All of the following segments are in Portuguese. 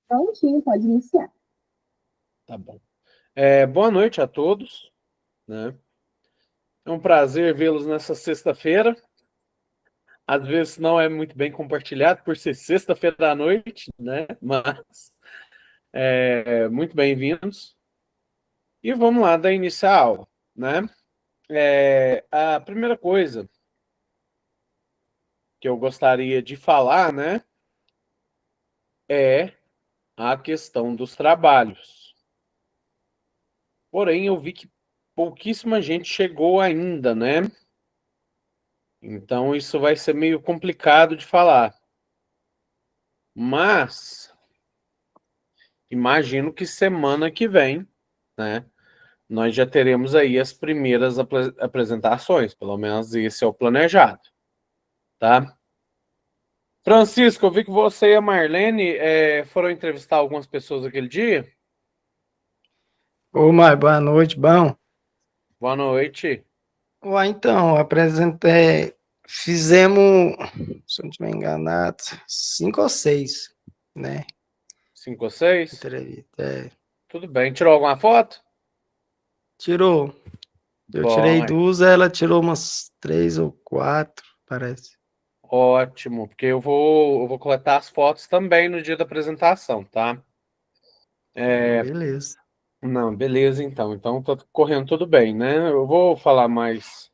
Prontinho, pode iniciar. Tá bom. Boa noite a todos, né? É um prazer vê-los nessa sexta-feira. Às vezes não é muito bem compartilhado por ser sexta-feira à noite, né? Mas muito bem-vindos. E vamos lá, dar início à aula, né? A primeira coisa que eu gostaria de falar, né, é a questão dos trabalhos. Porém, eu vi que pouquíssima gente chegou ainda, né? Então, isso vai ser meio complicado de falar. Mas imagino que semana que vem, né, nós já teremos aí as primeiras apresentações, pelo menos esse é o planejado, tá? Francisco, eu vi que você e a Marlene foram entrevistar algumas pessoas aquele dia. Ô, Mar, boa noite, bom. Boa noite. Então, fizemos, se eu não estiver enganado, 5 ou 6, né? 5 ou 6? Entrevista. Tudo bem. Tirou alguma foto? Tirou. Eu tirei Bom, 2, ela tirou umas 3 ou 4, parece. ótimo, porque eu vou coletar as fotos também no dia da apresentação, tá? Beleza. Não, beleza, então. Então tá correndo tudo bem, né? Eu vou falar mais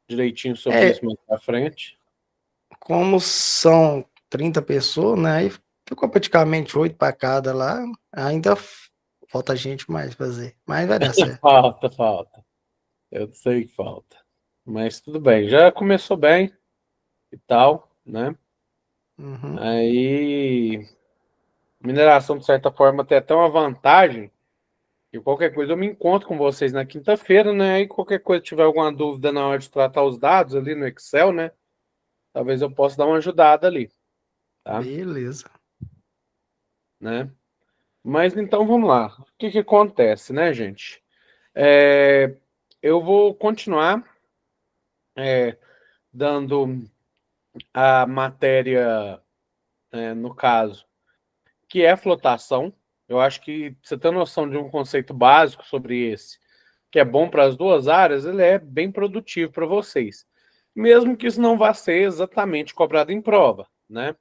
direitinho sobre É, isso mais pra frente. como são 30 pessoas, né? Aí ficou praticamente 8 para cada lá. Ainda falta gente mais fazer, mas vai dar certo. Falta. Eu sei que falta. Mas tudo bem, já começou bem e tal, né? Uhum. Aí, mineração, de certa forma, tem até uma vantagem. E qualquer coisa eu me encontro com vocês na quinta-feira, né? Aí qualquer coisa tiver alguma dúvida na hora de tratar os dados ali no Excel, né? Talvez eu possa dar uma ajudada ali, tá? Beleza. Né? Mas então vamos lá. O que que acontece, né, gente? É, eu vou continuar dando a matéria, no caso, que é flotação. Eu acho que você tem noção de um conceito básico sobre esse, que é bom para as duas áreas, ele é bem produtivo para vocês. Mesmo que isso não vá ser exatamente cobrado em prova, né?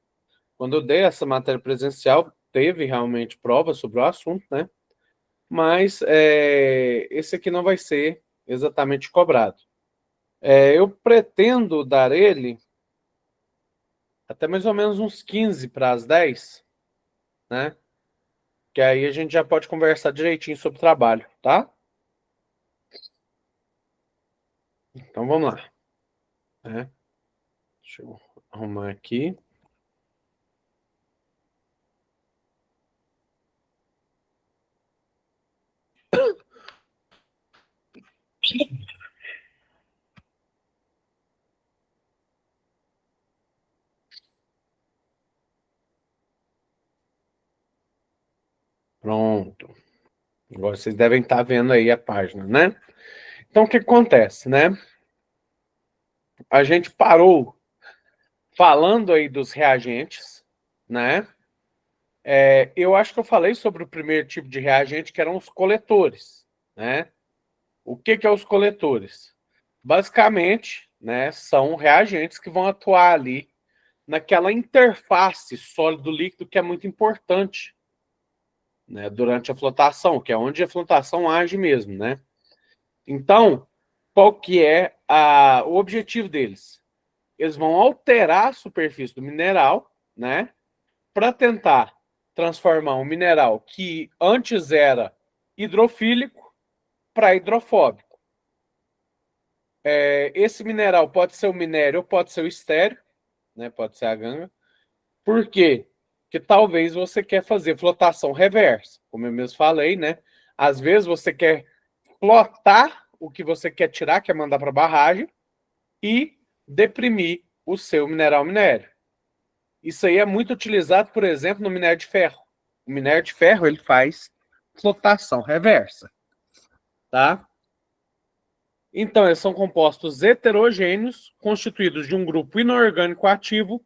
Quando eu dei essa matéria presencial, teve realmente prova sobre o assunto, né? Mas esse aqui não vai ser exatamente cobrado. Eu pretendo dar ele até mais ou menos uns 15 para as 10, né? Que aí a gente já pode conversar direitinho sobre o trabalho, tá? Então vamos lá, né? Deixa eu arrumar aqui. Pronto. Agora vocês devem estar vendo aí a página, né? Então o que acontece, né? A gente parou falando aí dos reagentes, né? Eu acho que eu falei sobre o primeiro tipo de reagente, que eram os coletores, né? O que que é os coletores? Basicamente, né, são reagentes que vão atuar ali naquela interface sólido-líquido que é muito importante, né, durante a flotação, que é onde a flotação age mesmo, né? Então, qual que é o objetivo deles? Eles vão alterar a superfície do mineral, né, para tentar transformar um mineral que antes era hidrofílico para hidrofóbico. Esse mineral pode ser o minério ou pode ser o estéreo, né, pode ser a ganga. Por quê? Porque talvez você quer fazer flotação reversa, como eu mesmo falei, né? Às vezes você quer flotar o que você quer tirar, quer mandar para barragem, e deprimir o seu minério. Isso aí é muito utilizado, por exemplo, no minério de ferro. O minério de ferro ele faz flotação reversa, tá? Então, eles são compostos heterogêneos, constituídos de um grupo inorgânico ativo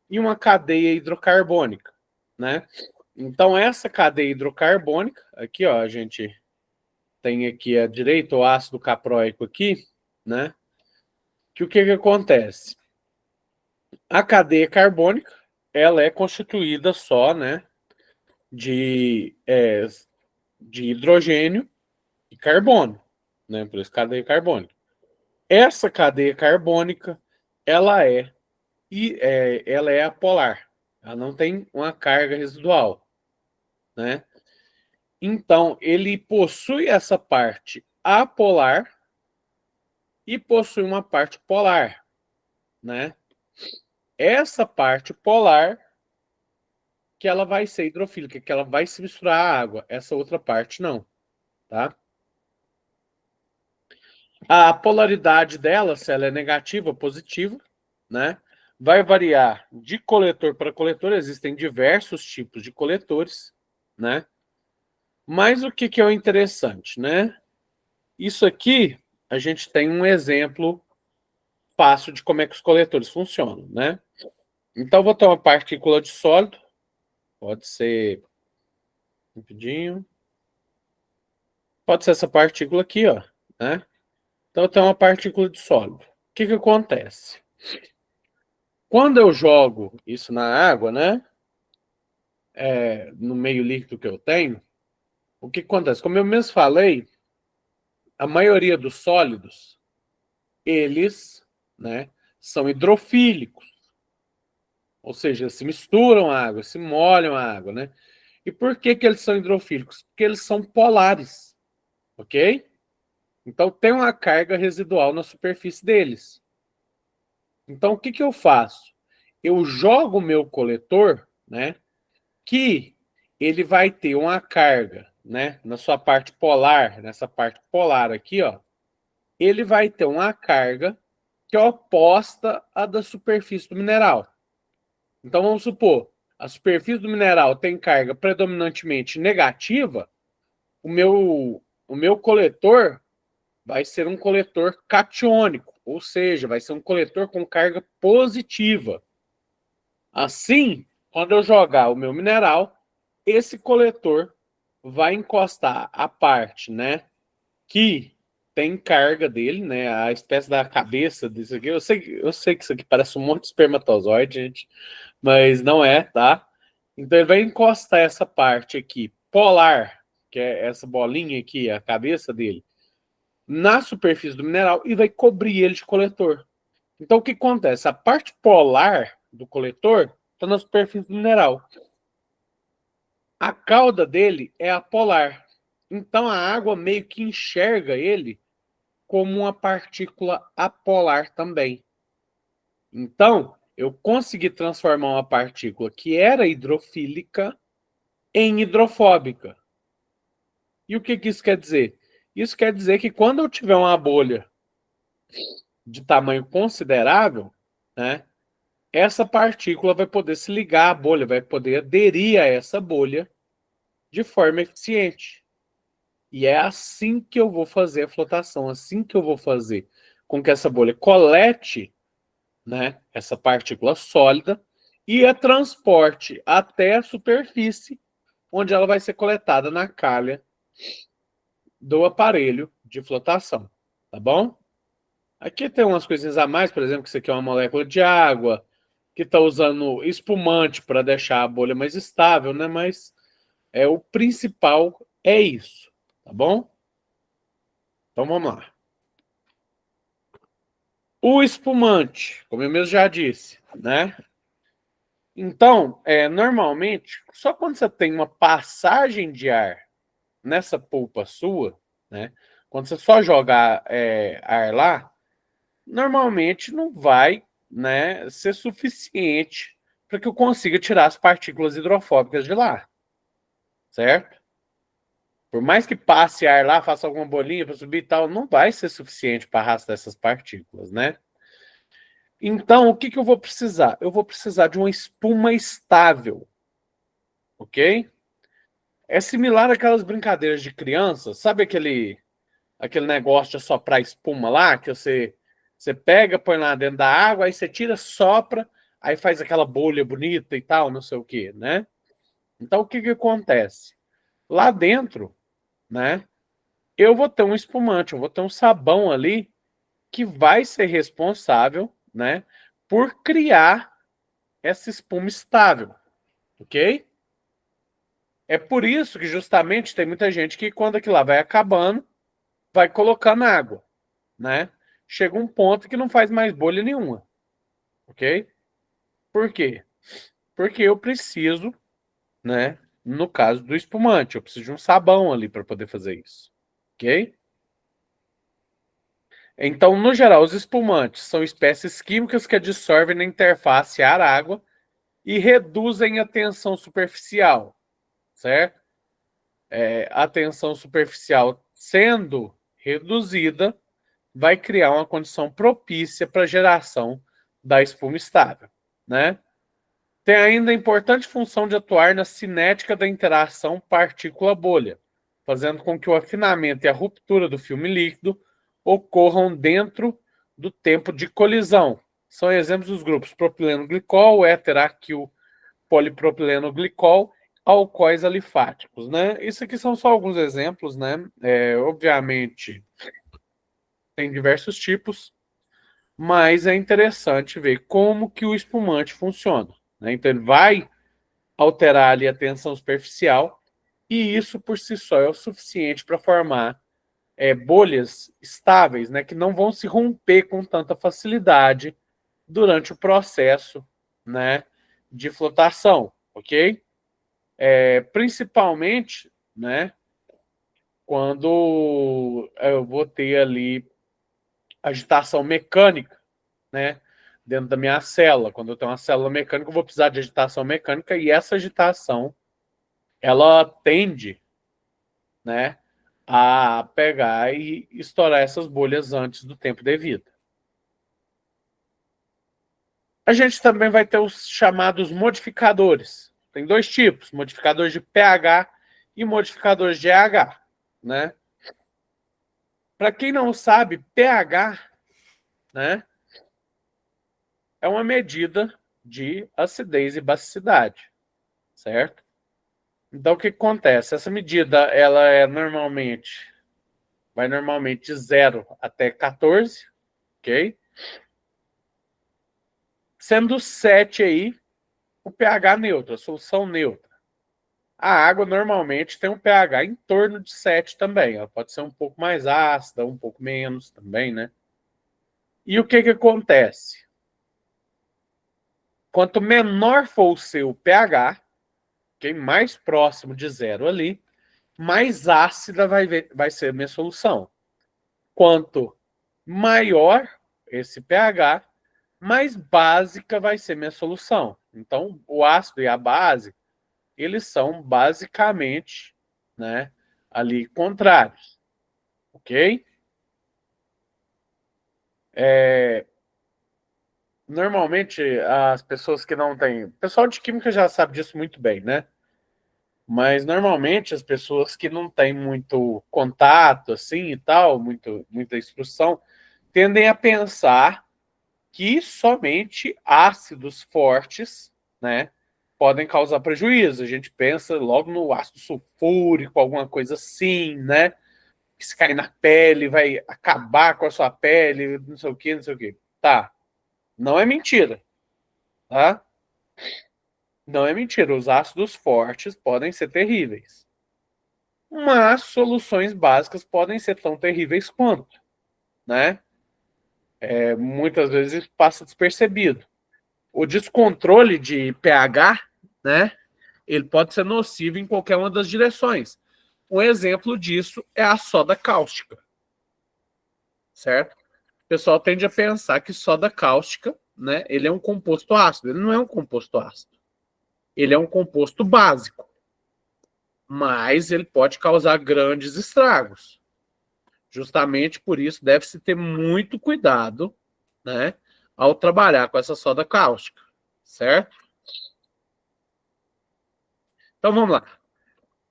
e uma cadeia hidrocarbônica, né? Então, essa cadeia hidrocarbônica, aqui, ó, a gente tem aqui à direita o ácido capróico aqui, né? Que o que acontece? A cadeia carbônica, ela é constituída só, né, de hidrogênio e carbono, né? Por isso cadeia carbônica. Essa cadeia carbônica, ela ela é apolar. Ela não tem uma carga residual, né? Então, ele possui essa parte apolar e possui uma parte polar, né? Essa parte polar que ela vai ser hidrofílica, que ela vai se misturar à água. Essa outra parte não, tá? A polaridade dela, se ela é negativa ou positiva, né? Vai variar de coletor para coletor, existem diversos tipos de coletores, né? Mas o que é o interessante, né? Isso aqui, a gente tem um exemplo fácil de como é que os coletores funcionam, né? Então, vou ter uma partícula de sólido, pode ser rapidinho, pode ser essa partícula aqui, ó, né? Então, eu tenho uma partícula de sólido. O que acontece? Quando eu jogo isso na água, né? No meio líquido que eu tenho, o que acontece? Como eu mesmo falei, a maioria dos sólidos, eles, né, são hidrofílicos. Ou seja, se misturam a água, se molham a água, né? E por que eles são hidrofílicos? Porque eles são polares, ok? Então tem uma carga residual na superfície deles. Então o que eu faço? Eu jogo o meu coletor, né? Que ele vai ter uma carga, né? Na sua parte polar, nessa parte polar aqui, ó. Ele vai ter uma carga que é oposta à da superfície do mineral. Então vamos supor, a superfície do mineral tem carga predominantemente negativa, o meu coletor vai ser um coletor catiônico, ou seja, vai ser um coletor com carga positiva. Assim, quando eu jogar o meu mineral, esse coletor vai encostar a parte, né, que tem carga dele, né, a espécie da cabeça disso aqui. Eu sei que isso aqui parece um monte de espermatozoide, gente, mas não é, tá? Então ele vai encostar essa parte aqui polar, que é essa bolinha aqui, a cabeça dele, na superfície do mineral e vai cobrir ele de coletor. Então o que acontece? A parte polar do coletor está na superfície do mineral. A cauda dele é apolar. Então a água meio que enxerga ele como uma partícula apolar também. Então, eu consegui transformar uma partícula que era hidrofílica em hidrofóbica. E o que isso quer dizer? Isso quer dizer que quando eu tiver uma bolha de tamanho considerável, né, essa partícula vai poder se ligar à bolha, vai poder aderir a essa bolha de forma eficiente. E é assim que eu vou fazer a flotação, assim que eu vou fazer com que essa bolha colete, né, essa partícula sólida e a transporte até a superfície, onde ela vai ser coletada na calha do aparelho de flotação, tá bom? Aqui tem umas coisinhas a mais, por exemplo, que isso aqui é uma molécula de água, que está usando espumante para deixar a bolha mais estável, né? Mas o principal é isso, tá bom? Então vamos lá. O espumante, como eu mesmo já disse, né? Então, normalmente, só quando você tem uma passagem de ar nessa polpa sua, né? Quando você só jogar ar lá, normalmente não vai, né, ser suficiente para que eu consiga tirar as partículas hidrofóbicas de lá, certo? Por mais que passe ar lá, faça alguma bolinha para subir e tal, não vai ser suficiente para arrastar essas partículas, né? Então, o que eu vou precisar? Eu vou precisar de uma espuma estável, ok? É similar àquelas brincadeiras de criança, sabe aquele negócio de assoprar espuma lá, que você pega, põe lá dentro da água, aí você tira, sopra, aí faz aquela bolha bonita e tal, não sei o quê, né? Então, o que que acontece? Lá dentro, né, eu vou ter um espumante, eu vou ter um sabão ali que vai ser responsável, né, por criar essa espuma estável, ok? É por isso que justamente tem muita gente que quando aquilo lá vai acabando, vai colocando água, né? Chega um ponto que não faz mais bolha nenhuma, ok? Por quê? Porque eu preciso, né? No caso do espumante, eu preciso de um sabão ali para poder fazer isso, ok? Então, no geral, os espumantes são espécies químicas que adsorvem na interface ar-água e reduzem a tensão superficial, certo? A tensão superficial sendo reduzida, vai criar uma condição propícia para a geração da espuma estável, né? Tem ainda a importante função de atuar na cinética da interação partícula-bolha, fazendo com que o afinamento e a ruptura do filme líquido ocorram dentro do tempo de colisão. São exemplos dos grupos propileno-glicol, éter-aquil polipropileno-glicol, alcoóis alifáticos, né? Isso aqui são só alguns exemplos, né? Obviamente, tem diversos tipos, mas é interessante ver como que o espumante funciona, né? Então, ele vai alterar ali a tensão superficial e isso por si só é o suficiente para formar bolhas estáveis, né? Que não vão se romper com tanta facilidade durante o processo, né? De flotação, ok? Principalmente, né, quando eu vou ter ali agitação mecânica, né, dentro da minha célula. Quando eu tenho uma célula mecânica, eu vou precisar de agitação mecânica e essa agitação, ela tende, né, a pegar e estourar essas bolhas antes do tempo devido. A gente também vai ter os chamados modificadores. Tem dois tipos, modificadores de pH e modificadores de EH, né? Para quem não sabe, pH, né, é uma medida de acidez e basicidade, certo? Então, o que acontece? Essa medida, ela vai normalmente de 0 até 14, ok? Sendo 7 aí o pH neutro, a solução neutra. A água normalmente tem um pH em torno de 7 também. Ela pode ser um pouco mais ácida, um pouco menos também, né? E o que que acontece? Quanto menor for o seu pH, okay, mais próximo de 0 ali, mais ácida vai ser a minha solução. Quanto maior esse pH, mais básica vai ser minha solução. Então, o ácido e a base, eles são basicamente, né, ali contrários, ok? Normalmente, as pessoas que não têm... O pessoal de química já sabe disso muito bem, né? Mas, normalmente, as pessoas que não têm muito contato, assim, e tal, muita instrução, tendem a pensar que somente ácidos fortes, né, podem causar prejuízo. A gente pensa logo no ácido sulfúrico, alguma coisa assim, né? Que se cair na pele vai acabar com a sua pele, não sei o quê, não sei o quê. Tá, não é mentira, tá? Não é mentira. Os ácidos fortes podem ser terríveis. Mas soluções básicas podem ser tão terríveis quanto, né? Muitas vezes passa despercebido. O descontrole de pH, né? Ele pode ser nocivo em qualquer uma das direções. Um exemplo disso é a soda cáustica, certo? O pessoal tende a pensar que soda cáustica, né? Ele é um composto ácido. Ele não é um composto ácido. Ele é um composto básico, mas ele pode causar grandes estragos. Justamente por isso deve-se ter muito cuidado, né, ao trabalhar com essa soda cáustica, certo? Então vamos lá.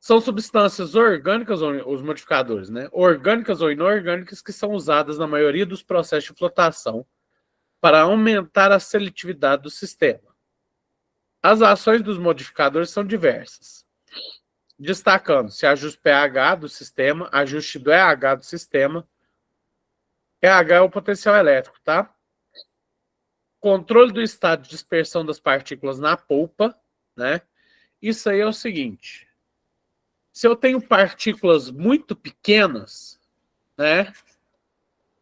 São substâncias orgânicas, os modificadores, né? Orgânicas ou inorgânicas que são usadas na maioria dos processos de flotação para aumentar a seletividade do sistema. As ações dos modificadores são diversas, destacando-se ajuste pH do sistema, ajuste do EH do sistema. EH é o potencial elétrico, tá? Controle do estado de dispersão das partículas na polpa, né? Isso aí é o seguinte: se eu tenho partículas muito pequenas, né?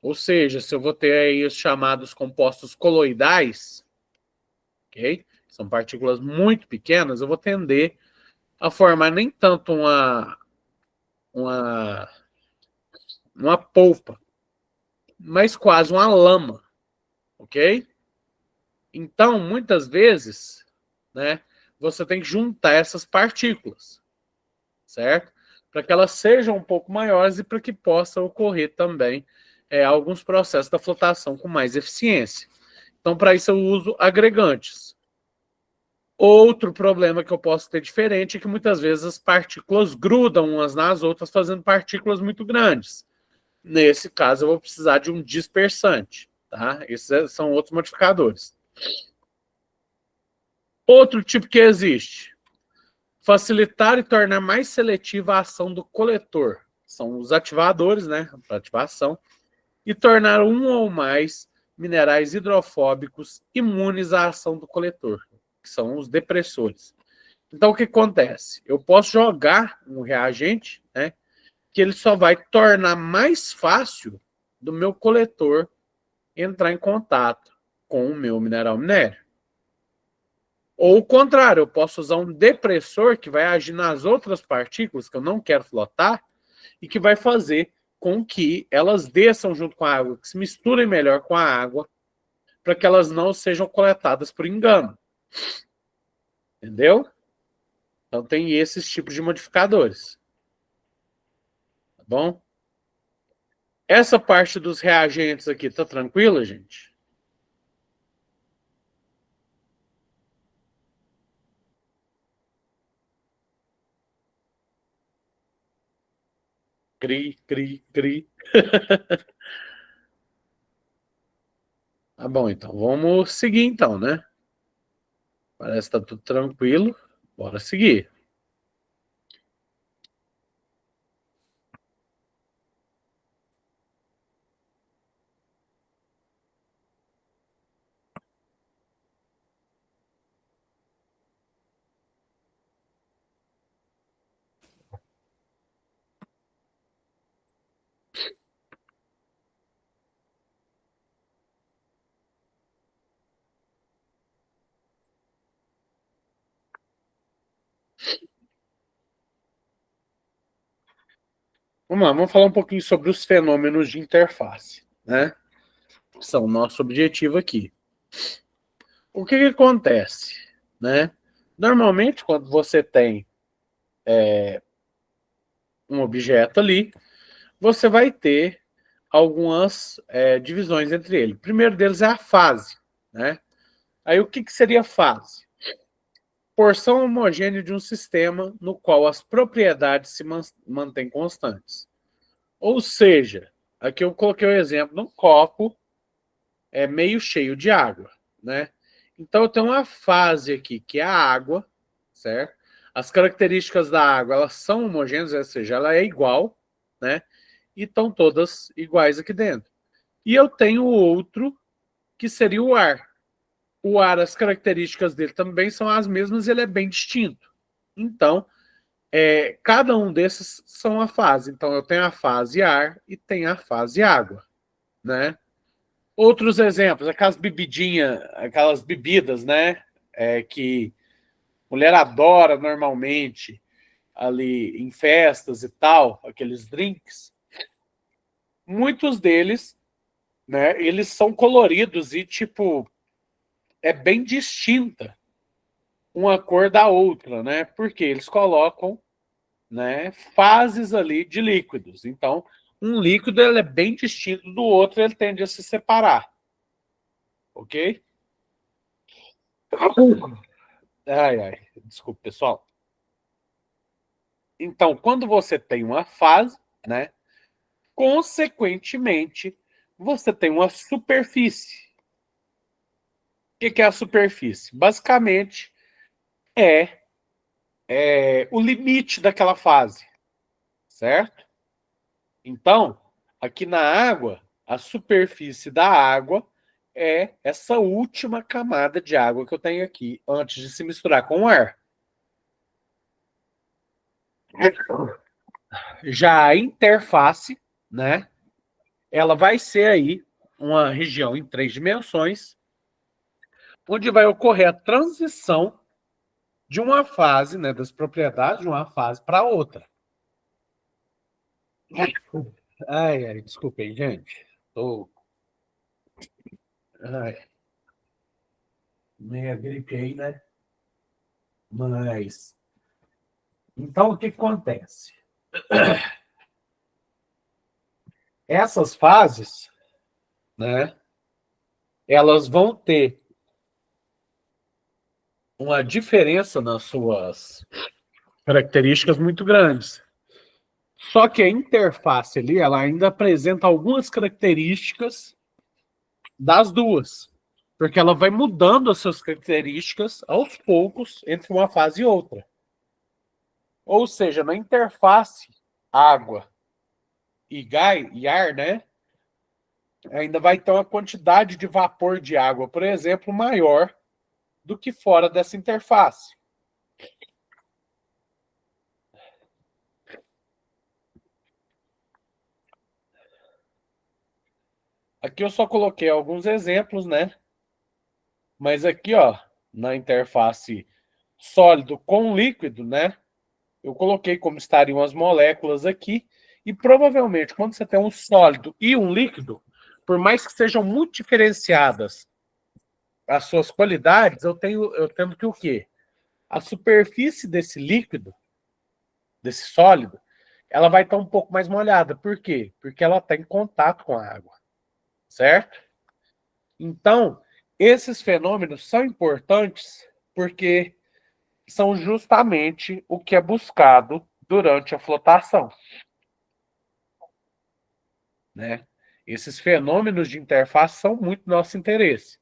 Ou seja, se eu vou ter aí os chamados compostos coloidais, ok? São partículas muito pequenas, eu vou tender a formar nem tanto uma, uma polpa, mas quase uma lama, ok? Então, muitas vezes, né, você tem que juntar essas partículas, certo? Para que elas sejam um pouco maiores e para que possa ocorrer também alguns processos da flotação com mais eficiência. Então, para isso eu uso agregantes. Outro problema que eu posso ter diferente é que muitas vezes as partículas grudam umas nas outras, fazendo partículas muito grandes. Nesse caso, eu vou precisar de um dispersante, tá? Esses são outros modificadores. Outro tipo que existe: facilitar e tornar mais seletiva a ação do coletor. São os ativadores, né, para ativação, e tornar um ou mais minerais hidrofóbicos imunes à ação do coletor, que são os depressores. Então, o que acontece? Eu posso jogar um reagente, né, que ele só vai tornar mais fácil do meu coletor entrar em contato com o meu mineral minério. Ou o contrário, eu posso usar um depressor que vai agir nas outras partículas que eu não quero flotar e que vai fazer com que elas desçam junto com a água, que se misturem melhor com a água, para que elas não sejam coletadas por engano. Entendeu? Então tem esses tipos de modificadores. Tá bom? Essa parte dos reagentes aqui tá tranquila, gente? Cri, cri, cri. Tá bom, então. Vamos seguir então, né? Parece que tá tudo tranquilo. Bora seguir. Vamos lá, vamos falar um pouquinho sobre os fenômenos de interface, né? Que são o nosso objetivo aqui. O que acontece, né? Normalmente, quando você tem um objeto ali, você vai ter algumas divisões entre eles. O primeiro deles é a fase, né? Aí o que seria fase? Porção homogênea de um sistema no qual as propriedades se mantêm constantes. Ou seja, aqui eu coloquei o exemplo de um copo meio cheio de água, né? Então eu tenho uma fase aqui que é a água, certo? As características da água, elas são homogêneas, ou seja, ela é igual, né? E estão todas iguais aqui dentro. E eu tenho outro que seria o ar. O ar, as características dele também são as mesmas, ele é bem distinto. Então, cada um desses são a fase. Então, eu tenho a fase ar e tenho a fase água, né? Outros exemplos, aquelas bebidinhas, aquelas bebidas, né? Que mulher adora normalmente ali em festas e tal, aqueles drinks. Muitos deles, né? Eles são coloridos e tipo é bem distinta uma cor da outra, né? Porque eles colocam, né, fases ali de líquidos. Então, um líquido ele é bem distinto do outro, ele tende a se separar. Ok? Ai, ai, desculpa, pessoal. Então, quando você tem uma fase, né, consequentemente, você tem uma superfície. O que é a superfície? Basicamente, é o limite daquela fase, certo? Então, aqui na água, a superfície da água é essa última camada de água que eu tenho aqui, antes de se misturar com o ar. Já a interface, né? Ela vai ser aí uma região em 3 dimensões, onde vai ocorrer a transição de uma fase, né, das propriedades de uma fase para outra. Ai, desculpem, gente. Tô... Ai, meia gripe aí, né? Mas... Então, o que acontece? Essas fases, né, elas vão ter uma diferença nas suas características muito grandes. Só que a interface ali, ela ainda apresenta algumas características das duas, porque ela vai mudando as suas características aos poucos entre uma fase e outra. Ou seja, na interface água e gás e ar, né, ainda vai ter uma quantidade de vapor de água, por exemplo, maior do que fora dessa interface. Aqui eu só coloquei alguns exemplos, né? Mas aqui, ó, na interface sólido com líquido, né? Eu coloquei como estariam as moléculas aqui. E provavelmente, quando você tem um sólido e um líquido, por mais que sejam muito diferenciadas as suas qualidades, eu tendo que o quê? A superfície desse líquido, desse sólido, ela vai estar um pouco mais molhada. Por quê? Porque ela está em contato com a água, certo? Então, esses fenômenos são importantes porque são justamente o que é buscado durante a flotação, né? Esses fenômenos de interface são muito nosso interesse.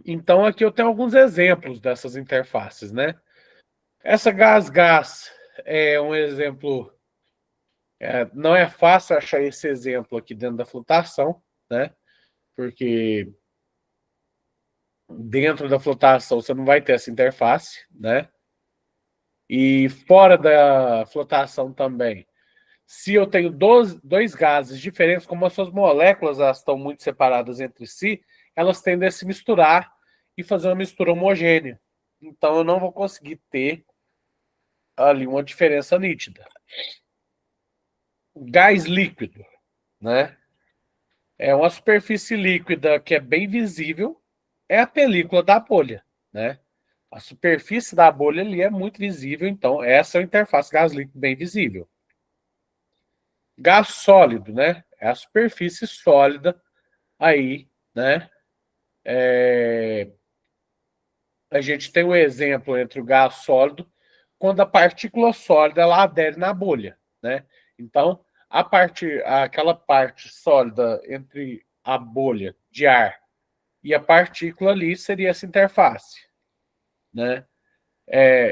Então, aqui eu tenho alguns exemplos dessas interfaces, né? Essa gás-gás é um exemplo. Não é fácil achar esse exemplo aqui dentro da flotação, né? Porque dentro da flotação você não vai ter essa interface, né? E fora da flotação também. Se eu tenho dois gases diferentes, como as suas moléculas elas estão muito separadas entre si, elas tendem a se misturar e fazer uma mistura homogênea. Então eu não vou conseguir ter ali uma diferença nítida. Gás líquido, né? É uma superfície líquida que é bem visível, é a película da bolha, né? A superfície da bolha ali é muito visível, então essa é a interface gás líquido bem visível. Gás sólido, né? É a superfície sólida aí, né? A gente tem um exemplo entre o gás sólido, quando a partícula sólida ela adere na bolha, né? Então, aquela parte sólida entre a bolha de ar e a partícula ali seria essa interface, né?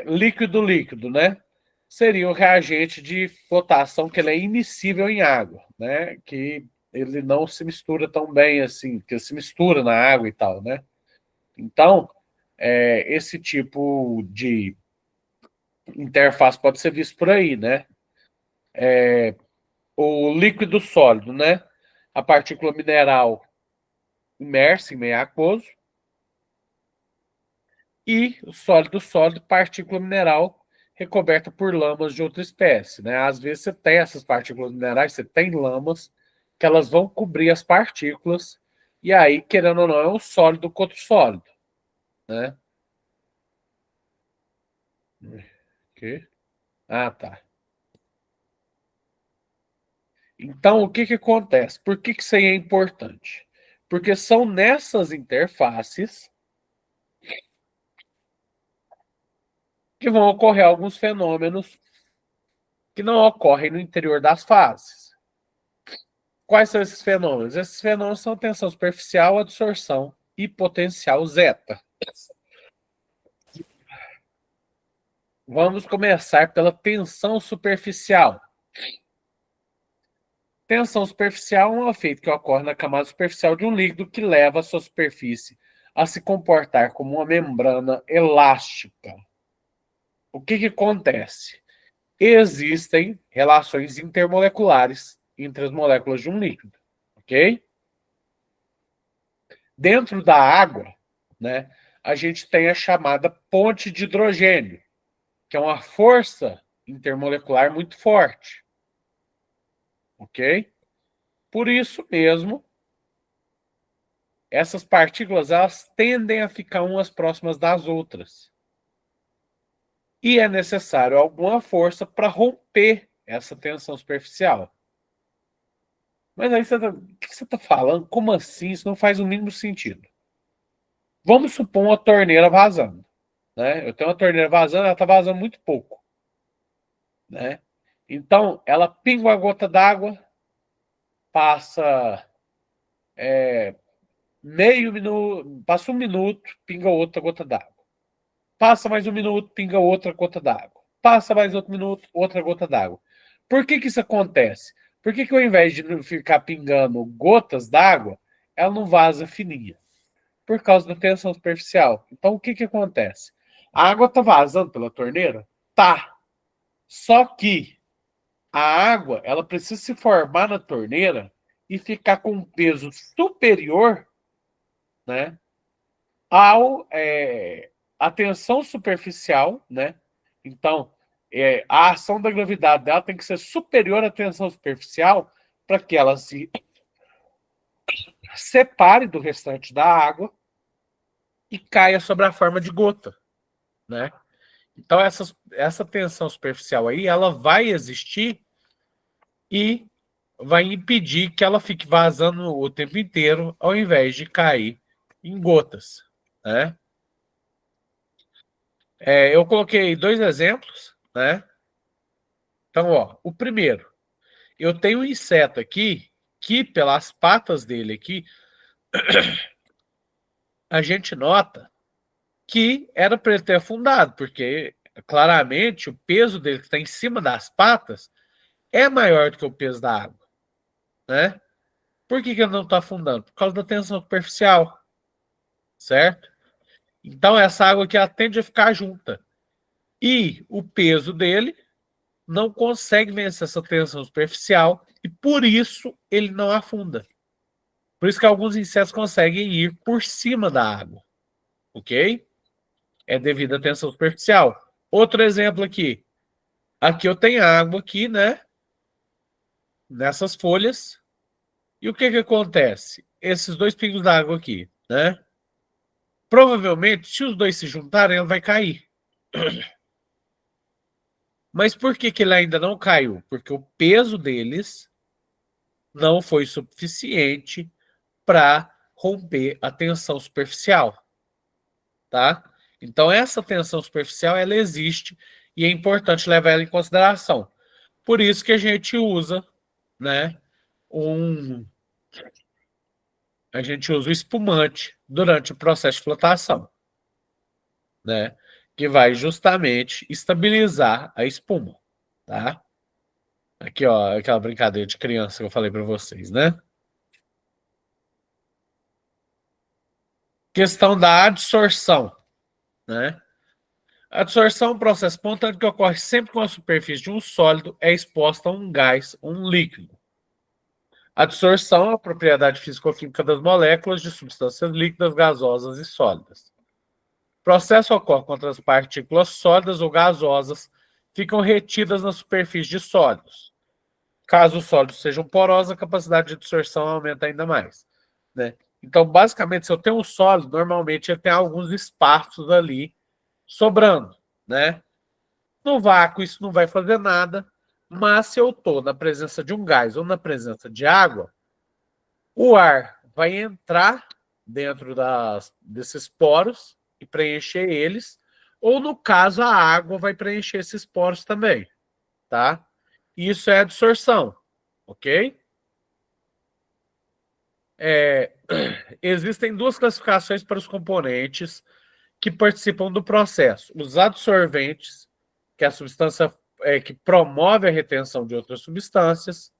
Líquido-líquido, né? Seria o reagente de flotação que ele é immiscível em água, né? Que ele não se mistura tão bem assim, que ele se mistura na água e tal, né? Então, esse tipo de interface pode ser visto por aí, né? O líquido sólido, né? A partícula mineral imersa em meio aquoso e o sólido, partícula mineral recoberta por lamas de outra espécie, né? Às vezes você tem essas partículas minerais, você tem lamas que elas vão cobrir as partículas e aí, querendo ou não, é um sólido contra sólido, né? Ok. Ah, tá. Então, o que que acontece? Por que que isso aí é importante? Porque são nessas interfaces que vão ocorrer alguns fenômenos que não ocorrem no interior das fases. Quais são esses fenômenos? Esses fenômenos são tensão superficial, adsorção e potencial zeta. Vamos começar pela tensão superficial. Tensão superficial é um efeito que ocorre na camada superficial de um líquido que leva a sua superfície a se comportar como uma membrana elástica. O que acontece? Existem relações intermoleculares entre as moléculas de um líquido, ok? Dentro da água, né, a gente tem a chamada ponte de hidrogênio, que é uma força intermolecular muito forte, ok? Por isso mesmo, essas partículas elas tendem a ficar umas próximas das outras. E é necessário alguma força para romper essa tensão superficial. Mas aí o que você está falando? Como assim? Isso não faz o mínimo sentido. Vamos supor uma torneira vazando. Né? Eu tenho uma torneira vazando, ela está vazando muito pouco. Né? Então, ela pinga uma gota d'água, passa meio minuto, passa um minuto, pinga outra gota d'água. Passa mais um minuto, pinga outra gota d'água. Passa mais outro minuto, outra gota d'água. Por que isso acontece? Por que ao invés de ficar pingando gotas d'água, ela não vaza fininha? Por causa da tensão superficial. Então, o que acontece? A água está vazando pela torneira? Tá. Só que a água ela precisa se formar na torneira e ficar com um peso superior, né, ao a tensão superficial, né? Então, a ação da gravidade dela tem que ser superior à tensão superficial para que ela se separe do restante da água e caia sobre a forma de gota, né? Então, essa tensão superficial aí, ela vai existir e vai impedir que ela fique vazando o tempo inteiro, ao invés de cair em gotas, né? Eu coloquei dois exemplos, né? Então, ó, o primeiro, eu tenho um inseto aqui que, pelas patas dele aqui, a gente nota que era para ele ter afundado, porque claramente o peso dele que está em cima das patas é maior do que o peso da água, né? Por que ele não está afundando? Por causa da tensão superficial, certo? Então essa água aqui ela tende a ficar junta. E o peso dele não consegue vencer essa tensão superficial e por isso ele não afunda. Por isso que alguns insetos conseguem ir por cima da água, ok? É devido à tensão superficial. Outro exemplo aqui. Aqui eu tenho água aqui, né? Nessas folhas. E o que acontece? Esses dois pingos d'água aqui, né? Provavelmente, se os dois se juntarem, ela vai cair. Mas por que ele ainda não caiu? Porque o peso deles não foi suficiente para romper a tensão superficial, tá? Então essa tensão superficial ela existe e é importante levar ela em consideração. Por isso que a gente usa, né, a gente usa o espumante durante o processo de flotação, né, que vai justamente estabilizar a espuma, tá? Aqui, ó, aquela brincadeira de criança que eu falei para vocês, né? Questão da adsorção, né? A adsorção é um processo espontâneo que ocorre sempre quando a superfície de um sólido é exposta a um gás ou um líquido. A adsorção é a propriedade físico-química das moléculas de substâncias líquidas, gasosas e sólidas. O processo ocorre quando as partículas sólidas ou gasosas ficam retidas na superfície de sólidos. Caso os sólidos sejam porosos, a capacidade de adsorção aumenta ainda mais, né? Então, basicamente, se eu tenho um sólido, normalmente eu tenho alguns espaços ali sobrando, né? No vácuo isso não vai fazer nada, mas se eu estou na presença de um gás ou na presença de água, o ar vai entrar dentro desses poros e preencher eles, ou no caso a água vai preencher esses poros também, tá? Isso é adsorção, ok? Existem duas classificações para os componentes que participam do processo: os adsorventes que é a substância que promove a retenção de outras substâncias,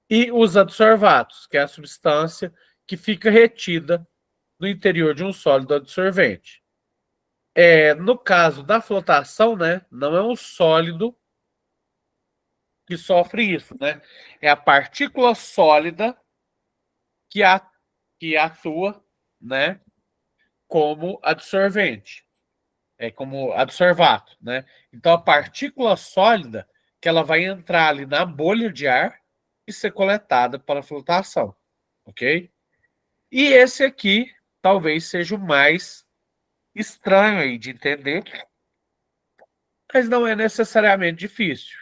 e os adsorvatos, que é a substância que fica retida no interior de um sólido adsorvente. No caso da flotação, né, não é um sólido que sofre isso, né? É a partícula sólida que atua, né, como adsorvente, como adsorvato, né? Então a partícula sólida que ela vai entrar ali na bolha de ar e ser coletada para a flotação, ok? E esse aqui talvez seja o mais estranho aí de entender, mas não é necessariamente difícil.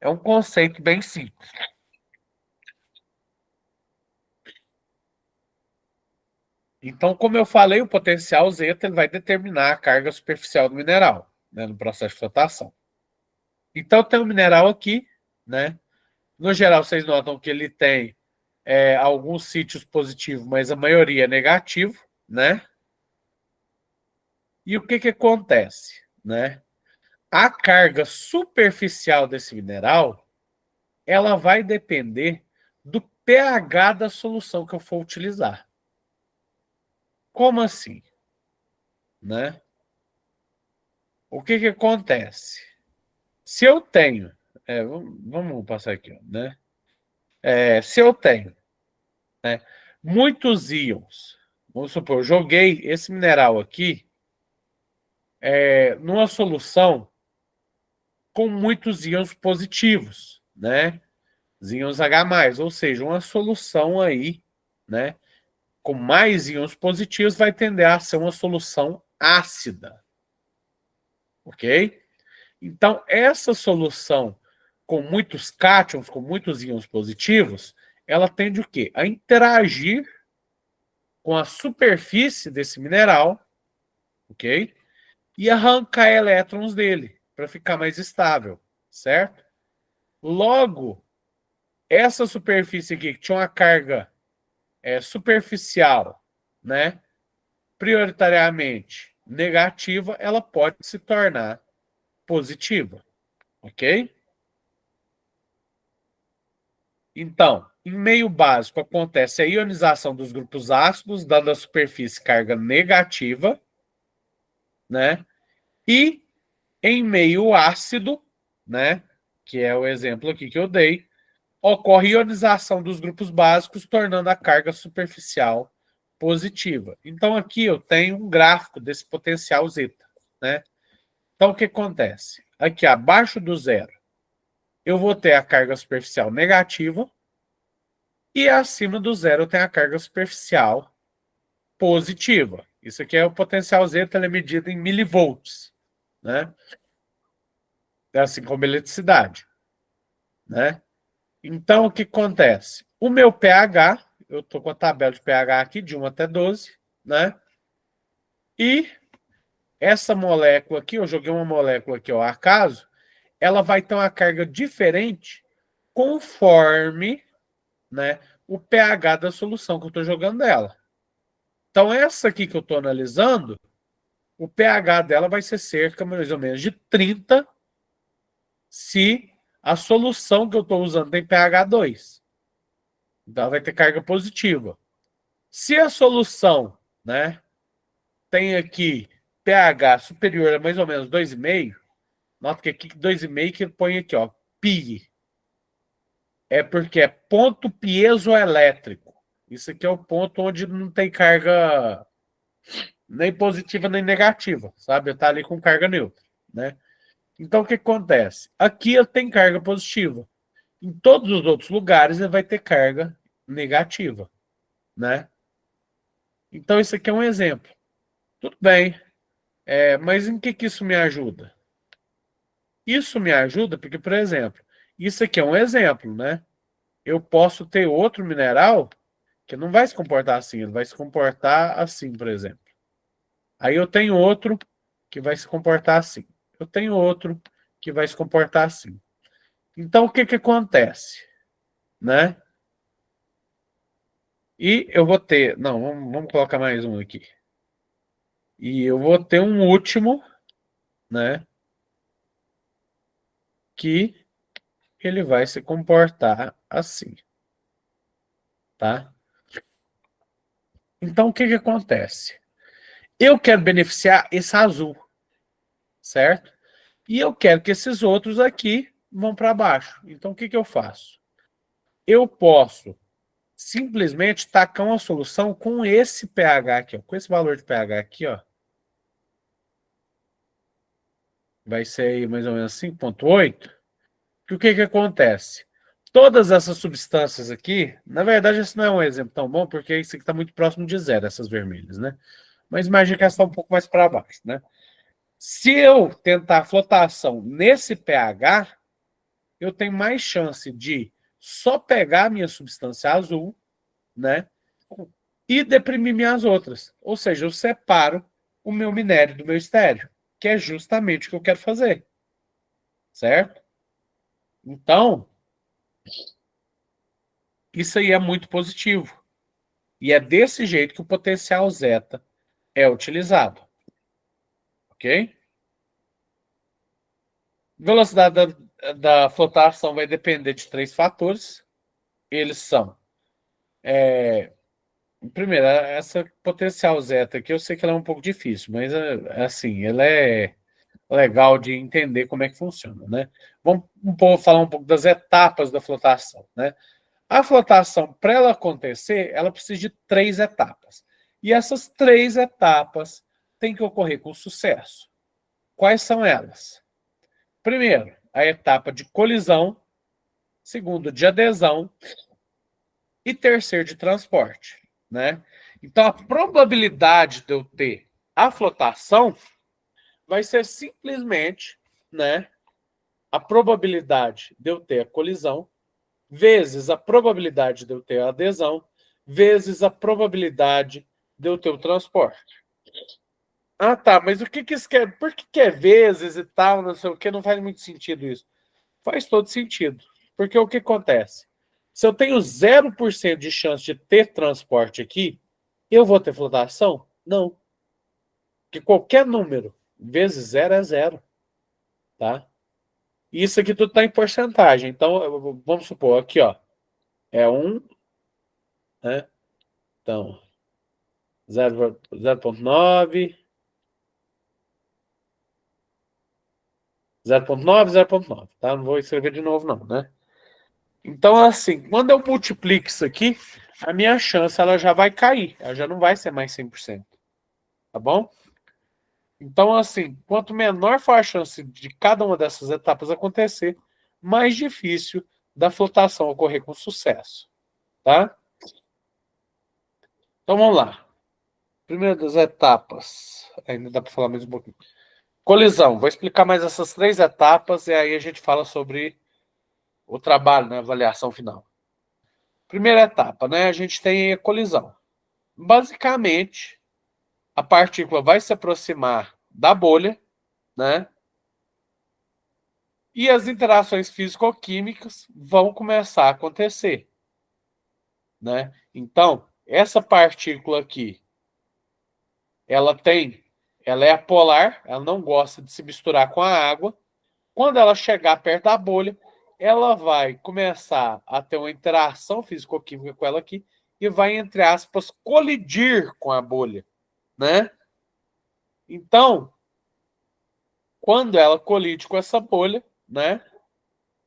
É um conceito bem simples. Então, como eu falei, o potencial zeta ele vai determinar a carga superficial do mineral, né, no processo de flotação. Então, tem um mineral aqui, né? No geral, vocês notam que ele tem alguns sítios positivos, mas a maioria é negativo, né? E o que acontece, né? A carga superficial desse mineral, ela vai depender do pH da solução que eu for utilizar. Como assim? Né? O que acontece? Se eu tenho, vamos passar aqui, né? Se eu tenho, né, muitos íons, vamos supor, eu joguei esse mineral aqui numa solução com muitos íons positivos, né? Os íons H+, ou seja, uma solução aí, né? Com mais íons positivos vai tender a ser uma solução ácida, ok? Então, essa solução com muitos cátions, com muitos íons positivos, ela tende o quê? A interagir com a superfície desse mineral, ok? E arrancar elétrons dele, para ficar mais estável, certo? Logo, essa superfície aqui, que tinha uma carga superficial, né? Prioritariamente negativa, ela pode se tornar positiva, ok? Então, em meio básico acontece a ionização dos grupos ácidos, dando à superfície carga negativa, né? E em meio ácido, né? Que é o exemplo aqui que eu dei, ocorre ionização dos grupos básicos, tornando a carga superficial positiva. Então, aqui eu tenho um gráfico desse potencial zeta, né? Então, o que acontece? Aqui, abaixo do zero, eu vou ter a carga superficial negativa e acima do zero eu tenho a carga superficial positiva. Isso aqui é o potencial zeta, ele é medido em milivolts, né? É assim como eletricidade, né? Então, o que acontece? O meu pH, eu estou com a tabela de pH aqui, de 1 até 12, né? E essa molécula aqui, eu joguei uma molécula aqui ao acaso, ela vai ter uma carga diferente conforme, né, o pH da solução que eu estou jogando dela. Então, essa aqui que eu estou analisando, o pH dela vai ser cerca mais ou menos de 30 se a solução que eu estou usando tem pH 2. Então, ela vai ter carga positiva. Se a solução, né, tem aqui pH superior a mais ou menos 2,5, nota que aqui 2,5 que põe aqui, ó, PI. É porque é ponto piezoelétrico. Isso aqui é o ponto onde não tem carga nem positiva nem negativa, sabe? Está ali com carga neutra, né? Então, o que acontece? Aqui ele tem carga positiva. Em todos os outros lugares ele vai ter carga negativa, né? Então, isso aqui é um exemplo. Tudo bem, mas em que isso me ajuda? Isso me ajuda porque, por exemplo, isso aqui é um exemplo, né? Eu posso ter outro mineral que não vai se comportar assim, ele vai se comportar assim, por exemplo. Aí eu tenho outro que vai se comportar assim. Eu tenho outro que vai se comportar assim. Então, o que acontece? Né? E eu vou ter... Não, vamos colocar mais um aqui. E eu vou ter um último né, que ele vai se comportar assim, tá? Então, o que que acontece? Eu quero beneficiar esse azul, certo? E eu quero que esses outros aqui vão para baixo. Então, o que que eu faço? Eu posso simplesmente tacar uma solução com esse pH aqui, ó, com esse valor de pH aqui, ó. Vai ser aí mais ou menos 5,8. Que o que que acontece? Todas essas substâncias aqui, na verdade, esse não é um exemplo tão bom, porque isso aqui está muito próximo de zero, essas vermelhas, né? Mas imagina que elas estão um pouco mais para baixo, né? Se eu tentar flotação nesse pH, eu tenho mais chance de só pegar a minha substância azul, né? E deprimir minhas outras. Ou seja, eu separo o meu minério do meu estéreo, que é justamente o que eu quero fazer. Certo? Então, isso aí é muito positivo. E é desse jeito que o potencial zeta é utilizado. Ok? Velocidade da flotação vai depender de 3 fatores. Eles são, primeiro, essa potencial zeta aqui, eu sei que ela é um pouco difícil, mas assim, ela é legal de entender como é que funciona, né? Vamos falar um pouco das etapas da flotação, né? A flotação, para ela acontecer, ela precisa de 3 etapas. E essas 3 etapas têm que ocorrer com sucesso. Quais são elas? Primeiro, a etapa de colisão. Segundo, de adesão. E terceiro, de transporte, né? Então, a probabilidade de eu ter a flotação vai ser simplesmente, né, a probabilidade de eu ter a colisão vezes a probabilidade de eu ter a adesão vezes a probabilidade de eu ter o transporte. Ah, tá, mas o que que isso quer? Por que que é vezes e tal, não sei o que, não faz muito sentido isso. Faz todo sentido. Porque o que acontece? Se eu tenho 0% de chance de ter transporte aqui, eu vou ter flotação? Não. Porque qualquer número vezes zero é zero, tá? E isso aqui tudo está em porcentagem. Então, vamos supor, aqui, ó, é 1, né? Então, 0,9, 0,9, 0,9, tá? Não vou escrever de novo, não, né? Então, assim, quando eu multiplico isso aqui, a minha chance ela já vai cair. Ela já não vai ser mais 100%. Tá bom? Então, assim, quanto menor for a chance de cada uma dessas etapas acontecer, mais difícil da flotação ocorrer com sucesso. Tá? Então, vamos lá. Primeira das etapas. Ainda dá para falar mais um pouquinho. Colisão. Vou explicar mais essas 3 etapas e aí a gente fala sobre o trabalho, né? Avaliação final. Primeira etapa, né? A gente tem a colisão. Basicamente, a partícula vai se aproximar da bolha, né? E as interações físico-químicas vão começar a acontecer, né? Então, essa partícula aqui, ela é apolar, ela não gosta de se misturar com a água. Quando ela chegar perto da bolha, ela vai começar a ter uma interação físico-química com ela aqui e vai, entre aspas, colidir com a bolha, né? Então, quando ela colide com essa bolha, né?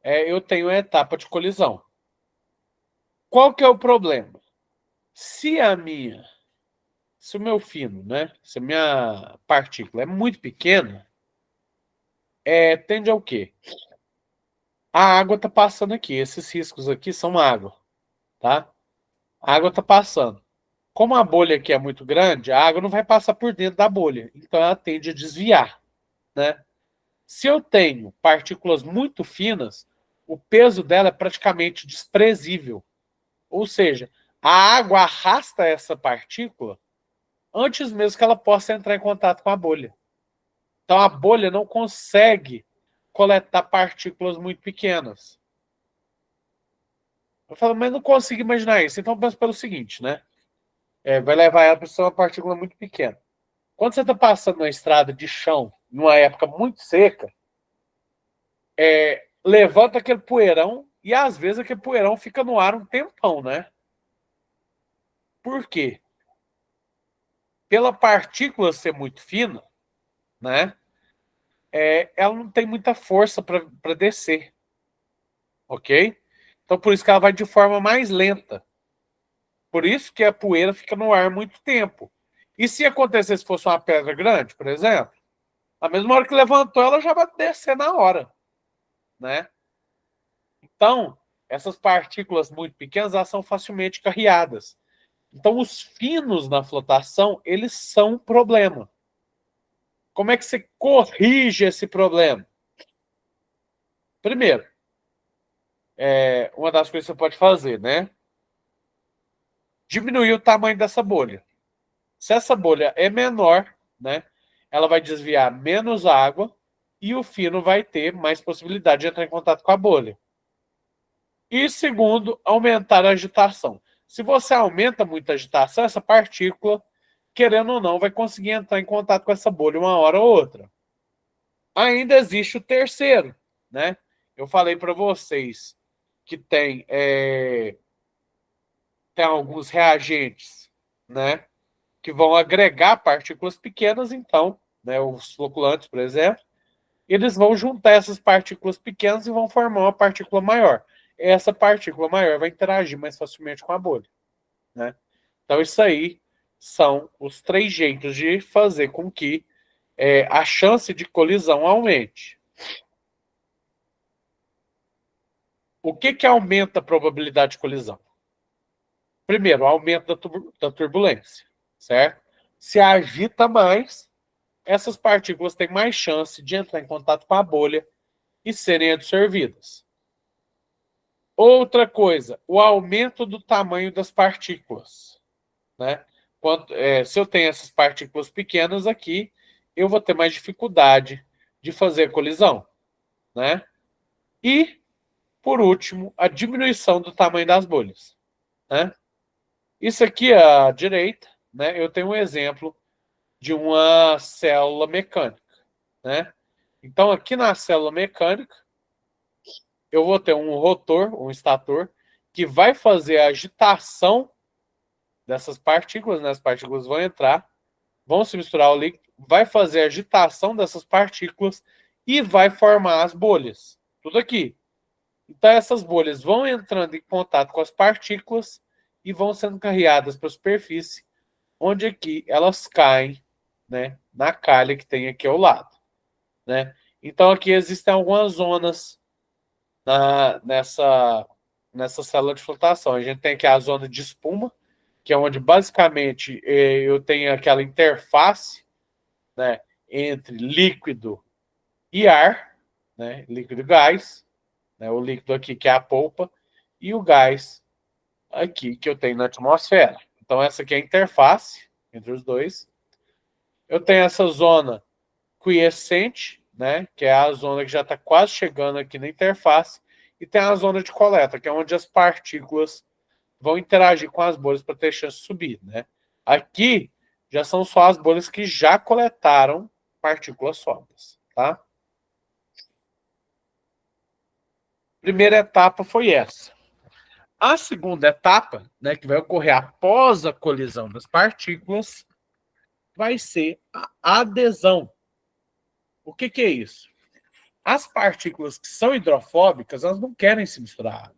Eu tenho a etapa de colisão. Qual que é o problema? Se o meu fino, né? Se a minha partícula é muito pequena, tende ao quê? A água está passando aqui. Esses riscos aqui são água, tá? A água está passando. Como a bolha aqui é muito grande, a água não vai passar por dentro da bolha. Então ela tende a desviar, né? Se eu tenho partículas muito finas, o peso dela é praticamente desprezível. Ou seja, a água arrasta essa partícula antes mesmo que ela possa entrar em contato com a bolha. Então a bolha não consegue coletar partículas muito pequenas. Eu falo, mas não consigo imaginar isso. Então pensa pelo seguinte, né? Vai levar ela para ser uma partícula muito pequena. Quando você está passando na estrada de chão, numa época muito seca, levanta aquele poeirão e às vezes aquele poeirão fica no ar um tempão, né? Por quê? Pela partícula ser muito fina, né? Ela não tem muita força para descer, ok? Então por isso que ela vai de forma mais lenta. Por isso que a poeira fica no ar muito tempo. E se acontecesse se fosse uma pedra grande, por exemplo, a mesma hora que levantou, ela já vai descer na hora, né? Então, essas partículas muito pequenas, elas são facilmente carreadas. Então, os finos na flotação, eles são um problema. Como é que você corrige esse problema? Primeiro, uma das coisas que você pode fazer, né? Diminuir o tamanho dessa bolha. Se essa bolha é menor, né? Ela vai desviar menos água e o fino vai ter mais possibilidade de entrar em contato com a bolha. E segundo, aumentar a agitação. Se você aumenta muito a agitação, essa partícula, querendo ou não, vai conseguir entrar em contato com essa bolha uma hora ou outra. Ainda existe o terceiro, né? Eu falei para vocês que tem alguns reagentes, né? Que vão agregar partículas pequenas, então, né? Os floculantes, por exemplo, eles vão juntar essas partículas pequenas e vão formar uma partícula maior. Essa partícula maior vai interagir mais facilmente com a bolha, né? Então, isso aí são os 3 jeitos de fazer com que a chance de colisão aumente. O que aumenta a probabilidade de colisão? Primeiro, o aumento da turbulência, certo? Se agita mais, essas partículas têm mais chance de entrar em contato com a bolha e serem absorvidas. Outra coisa, o aumento do tamanho das partículas, né? Se eu tenho essas partículas pequenas aqui, eu vou ter mais dificuldade de fazer a colisão, né? E, por último, a diminuição do tamanho das bolhas, né? Isso aqui à direita, né? Eu tenho um exemplo de uma célula mecânica, né? Então, aqui na célula mecânica, eu vou ter um rotor, um estator, que vai fazer a agitação dessas partículas, né? As partículas vão entrar, vão se misturar ao líquido, vai fazer a agitação dessas partículas e vai formar as bolhas. Tudo aqui. Então, essas bolhas vão entrando em contato com as partículas e vão sendo carreadas para a superfície, onde aqui elas caem, né, na calha que tem aqui ao lado, né? Então, aqui existem algumas zonas nessa célula de flotação. A gente tem aqui a zona de espuma, que é onde basicamente eu tenho aquela interface, né, entre líquido e ar, né, líquido e gás, né, o líquido aqui que é a polpa, e o gás aqui que eu tenho na atmosfera. Então, essa aqui é a interface entre os dois. Eu tenho essa zona quiescente, né, que é a zona que já está quase chegando aqui na interface, e tem a zona de coleta, que é onde as partículas vão interagir com as bolhas para ter chance de subir, né? Aqui já são só as bolhas que já coletaram partículas sólidas, tá? Primeira etapa foi essa. A segunda etapa, né, que vai ocorrer após a colisão das partículas, vai ser a adesão. O que é isso? As partículas que são hidrofóbicas, elas não querem se misturar.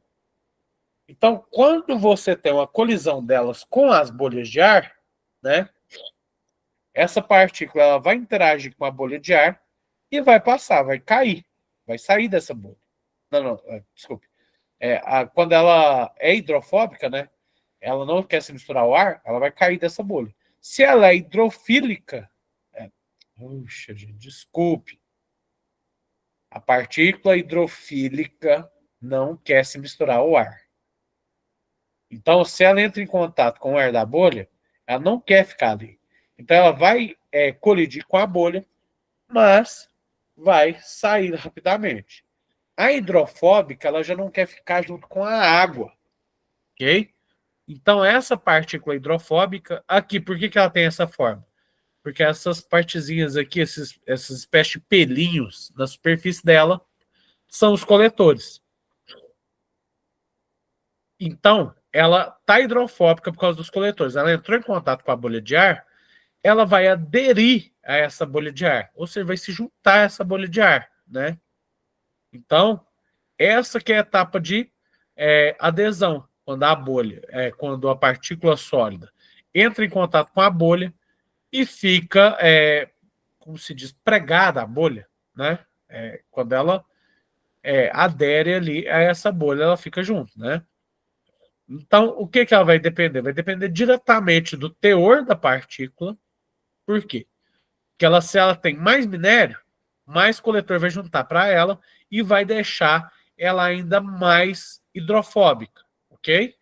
Então, quando você tem uma colisão delas com as bolhas de ar, né, essa partícula ela vai interagir com a bolha de ar e vai passar, vai cair, vai sair dessa bolha. Não, desculpe. Quando ela é hidrofóbica, né, ela não quer se misturar ao ar, ela vai cair dessa bolha. Se ela é hidrofílica, puxa, gente, desculpe. A partícula hidrofílica não quer se misturar ao ar. Então, se ela entra em contato com o ar da bolha, ela não quer ficar ali. Então, ela vai colidir com a bolha, mas vai sair rapidamente. A hidrofóbica, ela já não quer ficar junto com a água, ok? Então, essa partícula hidrofóbica, aqui, por que ela tem essa forma? Porque essas partezinhas aqui, essas espécies de pelinhos na superfície dela, são os coletores. Então, ela está hidrofóbica por causa dos coletores. Ela entrou em contato com a bolha de ar, ela vai aderir a essa bolha de ar, ou seja, vai se juntar a essa bolha de ar, né? Então, essa que é a etapa de adesão, quando a bolha, quando a partícula sólida entra em contato com a bolha e fica, como se diz, pregada a bolha, né? Quando ela adere ali a essa bolha, ela fica junto, né? Então, o que ela vai depender? Vai depender diretamente do teor da partícula. Por quê? Porque se ela tem mais minério, mais coletor vai juntar para ela e vai deixar ela ainda mais hidrofóbica, ok?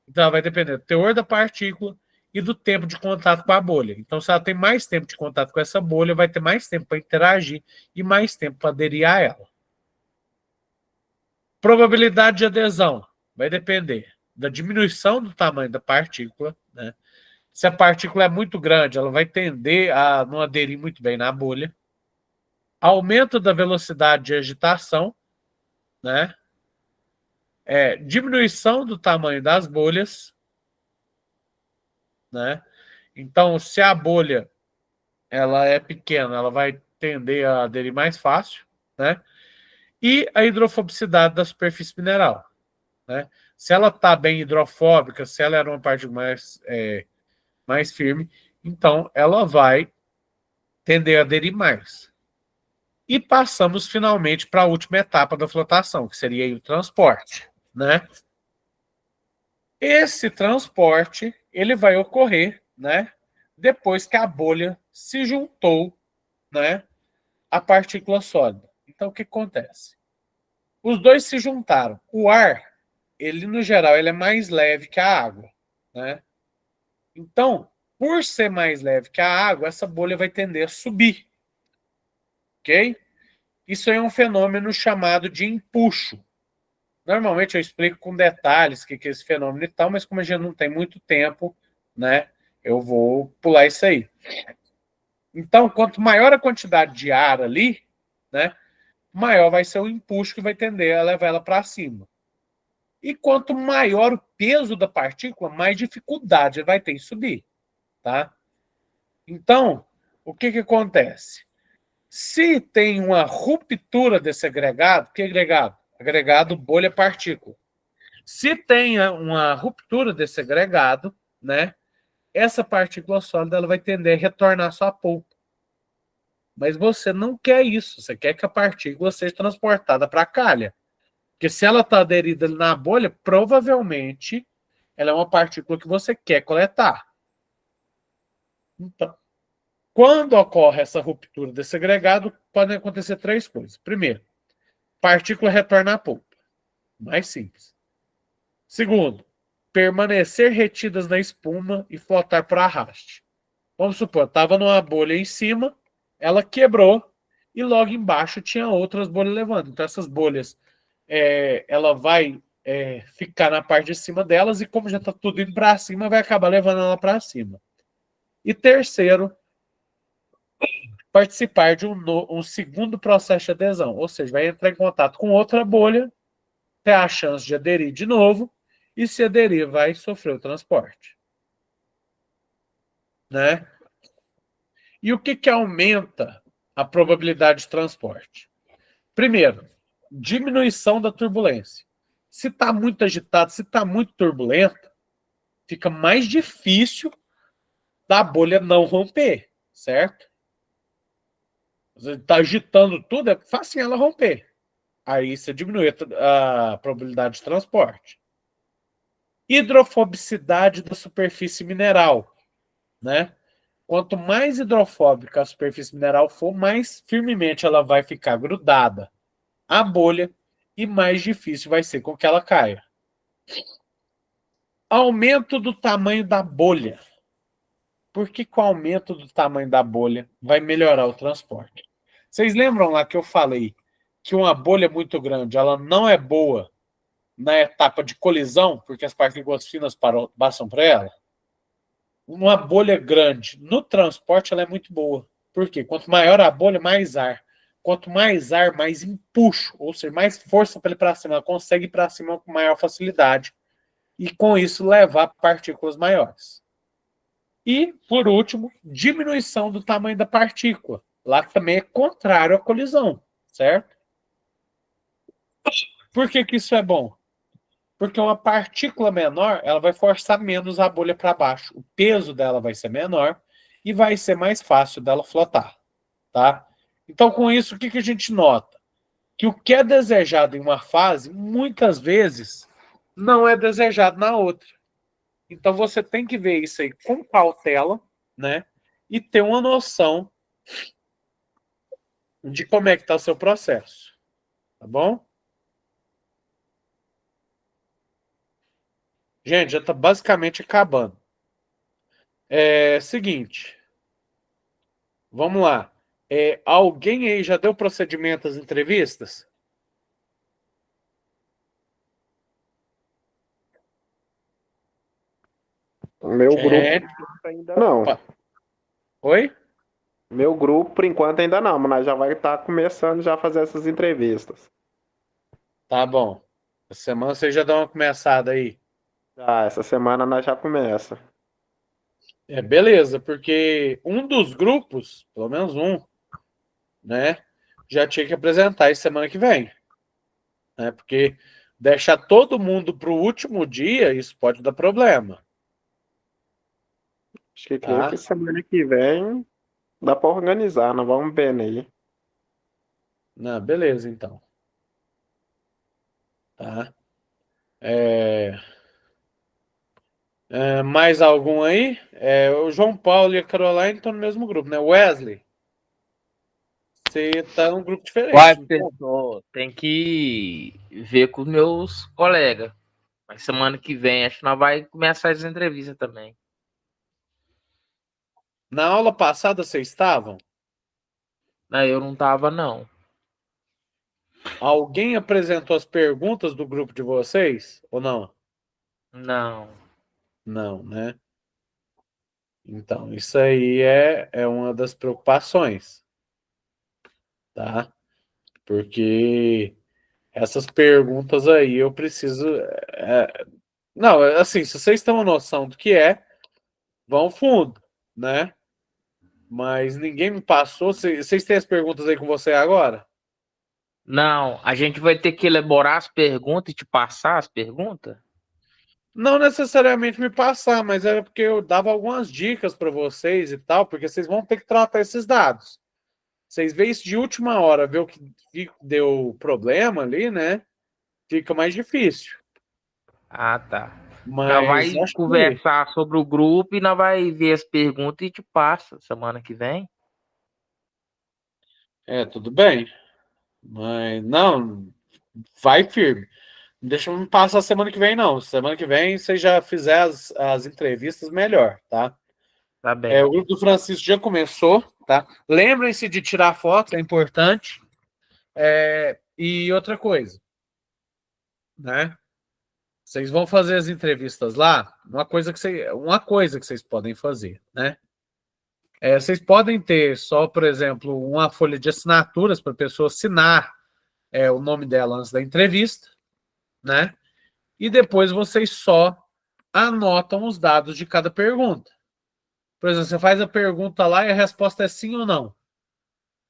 Então, ela vai depender do teor da partícula e do tempo de contato com a bolha. Então, se ela tem mais tempo de contato com essa bolha, vai ter mais tempo para interagir e mais tempo para aderir a ela. Probabilidade de adesão vai depender da diminuição do tamanho da partícula, né? Se a partícula é muito grande, ela vai tender a não aderir muito bem na bolha. Aumento da velocidade de agitação, né? Diminuição do tamanho das bolhas, né? Então, se a bolha ela é pequena, ela vai tender a aderir mais fácil, né? E a hidrofobicidade da superfície mineral, né? Se ela está bem hidrofóbica, se ela era uma parte mais firme, então ela vai tender a aderir mais. E passamos finalmente para a última etapa da flotação, que seria o transporte, né? Esse transporte ele vai ocorrer, né? Depois que a bolha se juntou, né? À partícula sólida. Então o que acontece? Os dois se juntaram. O ar, ele no geral, ele é mais leve que a água, né? Então, por ser mais leve que a água, essa bolha vai tender a subir, ok? Isso é um fenômeno chamado de empuxo. Normalmente eu explico com detalhes o que é esse fenômeno e tal, mas como a gente não tem muito tempo, né, eu vou pular isso aí. Então, quanto maior a quantidade de ar ali, né, maior vai ser o empuxo que vai tender a levar ela para cima. E quanto maior o peso da partícula, mais dificuldade vai ter em subir, tá? Então, o que acontece? Se tem uma ruptura desse agregado, que agregado? Agregado bolha-partícula. Se tem uma ruptura desse agregado, né, essa partícula sólida ela vai tender a retornar à sua polpa. Mas você não quer isso. Você quer que a partícula seja transportada para a calha. Porque se ela está aderida na bolha, provavelmente ela é uma partícula que você quer coletar. Então, quando ocorre essa ruptura desse agregado, podem acontecer três coisas. Primeiro, partícula retorna à polpa. Mais simples. Segundo, permanecer retidas na espuma e flotar para arraste. Vamos supor, estava numa bolha em cima, ela quebrou e logo embaixo tinha outras bolhas levando. Então essas bolhas, ela vai ficar na parte de cima delas e como já está tudo indo para cima, vai acabar levando ela para cima. E terceiro, participar de um segundo processo de adesão, ou seja, vai entrar em contato com outra bolha, ter a chance de aderir de novo e se aderir vai sofrer o transporte, né? E o que aumenta a probabilidade de transporte? Primeiro, diminuição da turbulência. Se está muito agitado, se está muito turbulento, fica mais difícil da bolha não romper, certo? Você está agitando tudo, é fácil ela romper. Aí você diminui a probabilidade de transporte. Hidrofobicidade da superfície mineral, né? Quanto mais hidrofóbica a superfície mineral for, mais firmemente ela vai ficar grudada à bolha e mais difícil vai ser com que ela caia. Aumento do tamanho da bolha. Por que com o aumento do tamanho da bolha vai melhorar o transporte? Vocês lembram lá que eu falei que uma bolha muito grande ela não é boa na etapa de colisão, porque as partículas finas passam por ela? uma bolha grande no transporte, ela é muito boa. Por quê? Quanto maior a bolha, mais ar. Quanto mais ar, mais empuxo, ou seja, mais força para ele para cima. Ela consegue ir para cima com maior facilidade. E com isso levar partículas maiores. E, por último, diminuição do tamanho da partícula. Lá também é contrário à colisão, certo? Por que que isso é bom? Porque uma partícula menor, ela vai forçar menos a bolha para baixo. O peso dela vai ser menor e vai ser mais fácil dela flotar, tá? Então, com isso, o que que a gente nota? Que o que é desejado em uma fase, muitas vezes, não é desejado na outra. Então, você tem que ver isso aí com cautela, né? E ter uma noção de como é que está o seu processo, tá bom? Gente, já está basicamente acabando. Seguinte, vamos lá. Alguém aí já deu procedimento às entrevistas? Meu grupo Gente, ainda não. oi? Meu grupo, por enquanto, ainda não, mas nós já vai estar começando já a fazer essas entrevistas. Tá bom. Essa semana vocês já dão uma começada aí. Já, essa semana nós já começa. Beleza, porque um dos grupos, pelo menos um, né, já tinha que apresentar isso semana que vem, né? Porque deixar todo mundo para o último dia, isso pode dar problema, Acho que creio que tá? semana que vem dá para organizar, nós vamos vendo aí. Não, beleza, então, tá? É, mais algum aí? O João Paulo e a Caroline estão no mesmo grupo, né? Wesley, você tá num grupo Uai, diferente, não tá? pessoal, tem que ver com os meus colegas. Mas semana que vem acho que nós vai começar as entrevistas também. Na aula passada vocês estavam? Não, eu não tava, não. Alguém apresentou as perguntas do grupo de vocês ou não? Não. Não, né? Então, isso aí é uma das preocupações, tá? Porque essas perguntas aí eu preciso. Não, assim, se vocês têm uma noção do que vão fundo, né? Mas ninguém me passou. Vocês têm as perguntas aí com você agora? Não, a gente vai ter que elaborar as perguntas e te passar as perguntas? Não necessariamente me passar, mas era porque eu dava algumas dicas para vocês e tal, porque vocês vão ter que tratar esses dados. Vocês veem isso de última hora, ver o que deu problema ali, né? Fica mais difícil. Ah, tá. Nós Mas vai acho que conversar sobre o grupo e nós vai ver as perguntas e te passa semana que vem. tudo bem. Mas não, vai firme. Não deixa eu me passar semana que vem, não. Semana que vem, você já fizer as entrevistas, melhor, tá? Tá bem. O grupo do Francisco já começou, tá? Lembrem-se de tirar foto, é importante. E outra coisa, né? Vocês vão fazer as entrevistas lá, uma coisa que vocês podem fazer, né? Vocês podem ter só, por exemplo, uma folha de assinaturas para a pessoa assinar o nome dela antes da entrevista, né? E depois vocês só anotam os dados de cada pergunta. Por exemplo, você faz a pergunta lá e a resposta é sim ou não.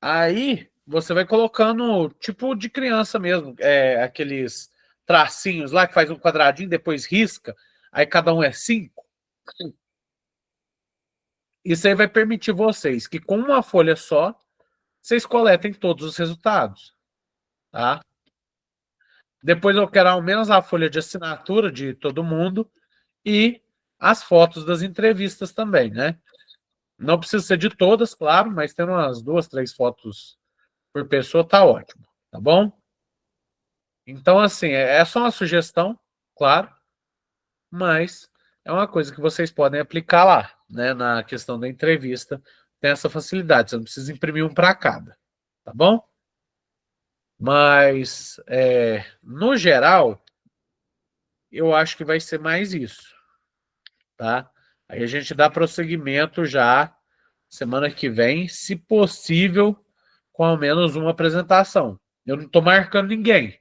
Aí você vai colocando, tipo de criança mesmo, aqueles tracinhos lá que faz um quadradinho, depois risca, aí cada um é 5. Isso aí vai permitir vocês que com uma folha só, vocês coletem todos os resultados, tá? Depois eu quero ao menos a folha de assinatura de todo mundo e as fotos das entrevistas também, né? Não precisa ser de todas, claro, mas tendo umas 2, 3 fotos por pessoa tá ótimo, tá bom? Então, assim, é só uma sugestão, claro, mas é uma coisa que vocês podem aplicar lá, né? Na questão da entrevista, tem essa facilidade, você não precisa imprimir um para cada, tá bom? Mas, no geral, eu acho que vai ser mais isso, tá? Aí a gente dá prosseguimento já semana que vem, se possível, com ao menos uma apresentação. Eu não estou marcando ninguém,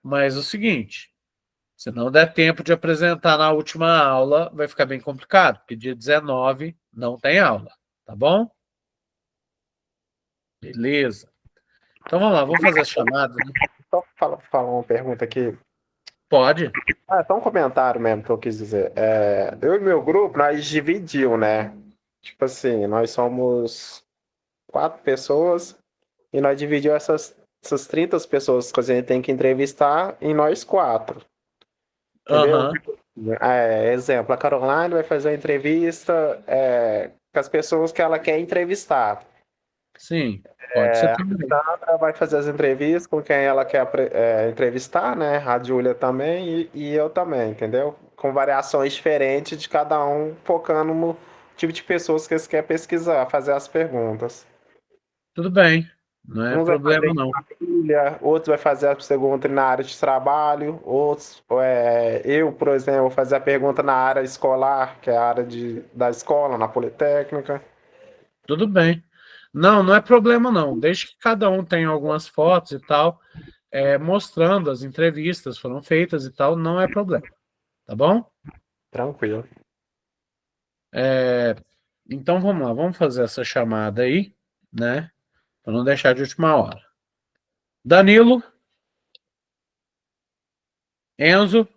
mas é o seguinte, se não der tempo de apresentar na última aula, vai ficar bem complicado, porque dia 19 não tem aula, tá bom? Beleza. Então vamos lá, vamos fazer a chamada, né? Só falar uma pergunta aqui. Pode? Ah, é só um comentário mesmo que eu quis dizer. Eu e meu grupo, nós dividiu, né? Tipo assim, nós somos 4 pessoas e nós dividimos essas 30 pessoas que a gente tem que entrevistar em nós 4. Entendeu? Aham, Exemplo, a Caroline vai fazer a entrevista com as pessoas que ela quer entrevistar. sim, pode ser também. Ela vai fazer as entrevistas com quem ela quer entrevistar, né? A Júlia também e eu também, entendeu? Com variações diferentes de cada um, focando no tipo de pessoas que eles querem pesquisar, fazer as perguntas. Tudo bem, não é Uns vai problema fazer não. família, outros vai fazer a pergunta na área de trabalho, outros, eu, por exemplo, vou fazer a pergunta na área escolar, que é a área da escola, na Politécnica. Tudo bem. Não, não é problema não. Desde que cada um tenha algumas fotos e tal, mostrando as entrevistas foram feitas e tal, não é problema. Tá bom? Tranquilo. Então vamos lá, vamos fazer essa chamada aí, né? Para não deixar de última hora. Danilo, Enzo.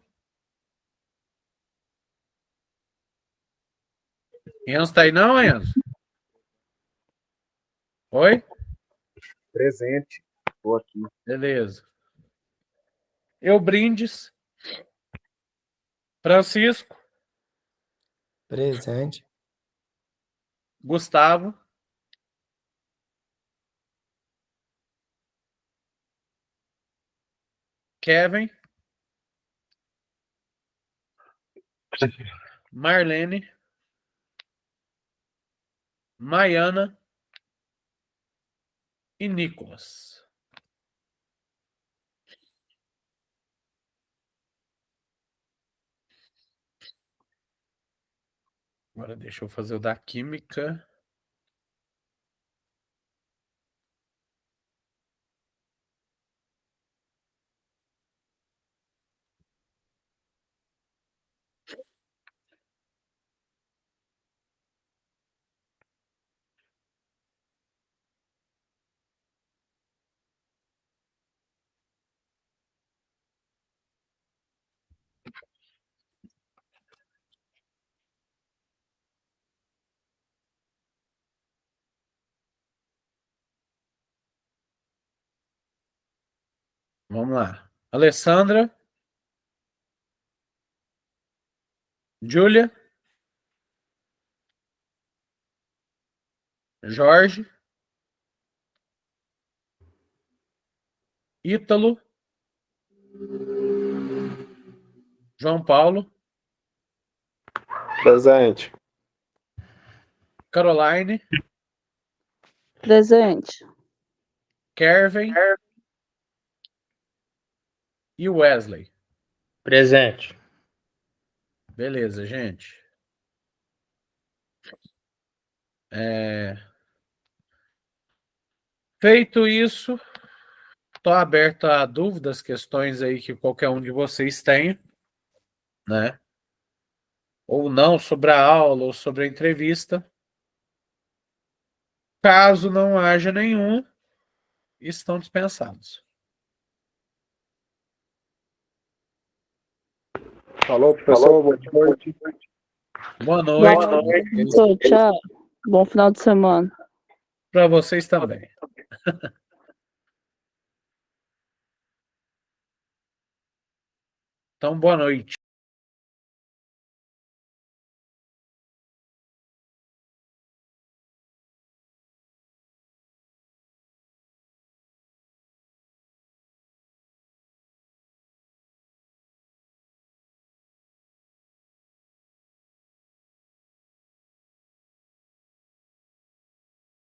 Enzo tá aí não, Enzo? Oi? Presente. Estou aqui. Beleza. Eu Brindes, Francisco, Presente. Gustavo, Kevin, Marlene, Maiana e Nicolas. Agora deixa eu fazer o da química. Vamos lá. Alessandra, Júlia, Jorge, Ítalo, João Paulo, Presente. Caroline, Presente. Kervin e Wesley. Presente. Beleza, gente. Feito isso, estou aberto a dúvidas, questões aí que qualquer um de vocês tenha, né? Ou não, sobre a aula ou sobre a entrevista. Caso não haja nenhum, estão dispensados. Falou, professor. Boa noite. Boa noite. Tchau. Bom final de semana. Para vocês também. Então, boa noite.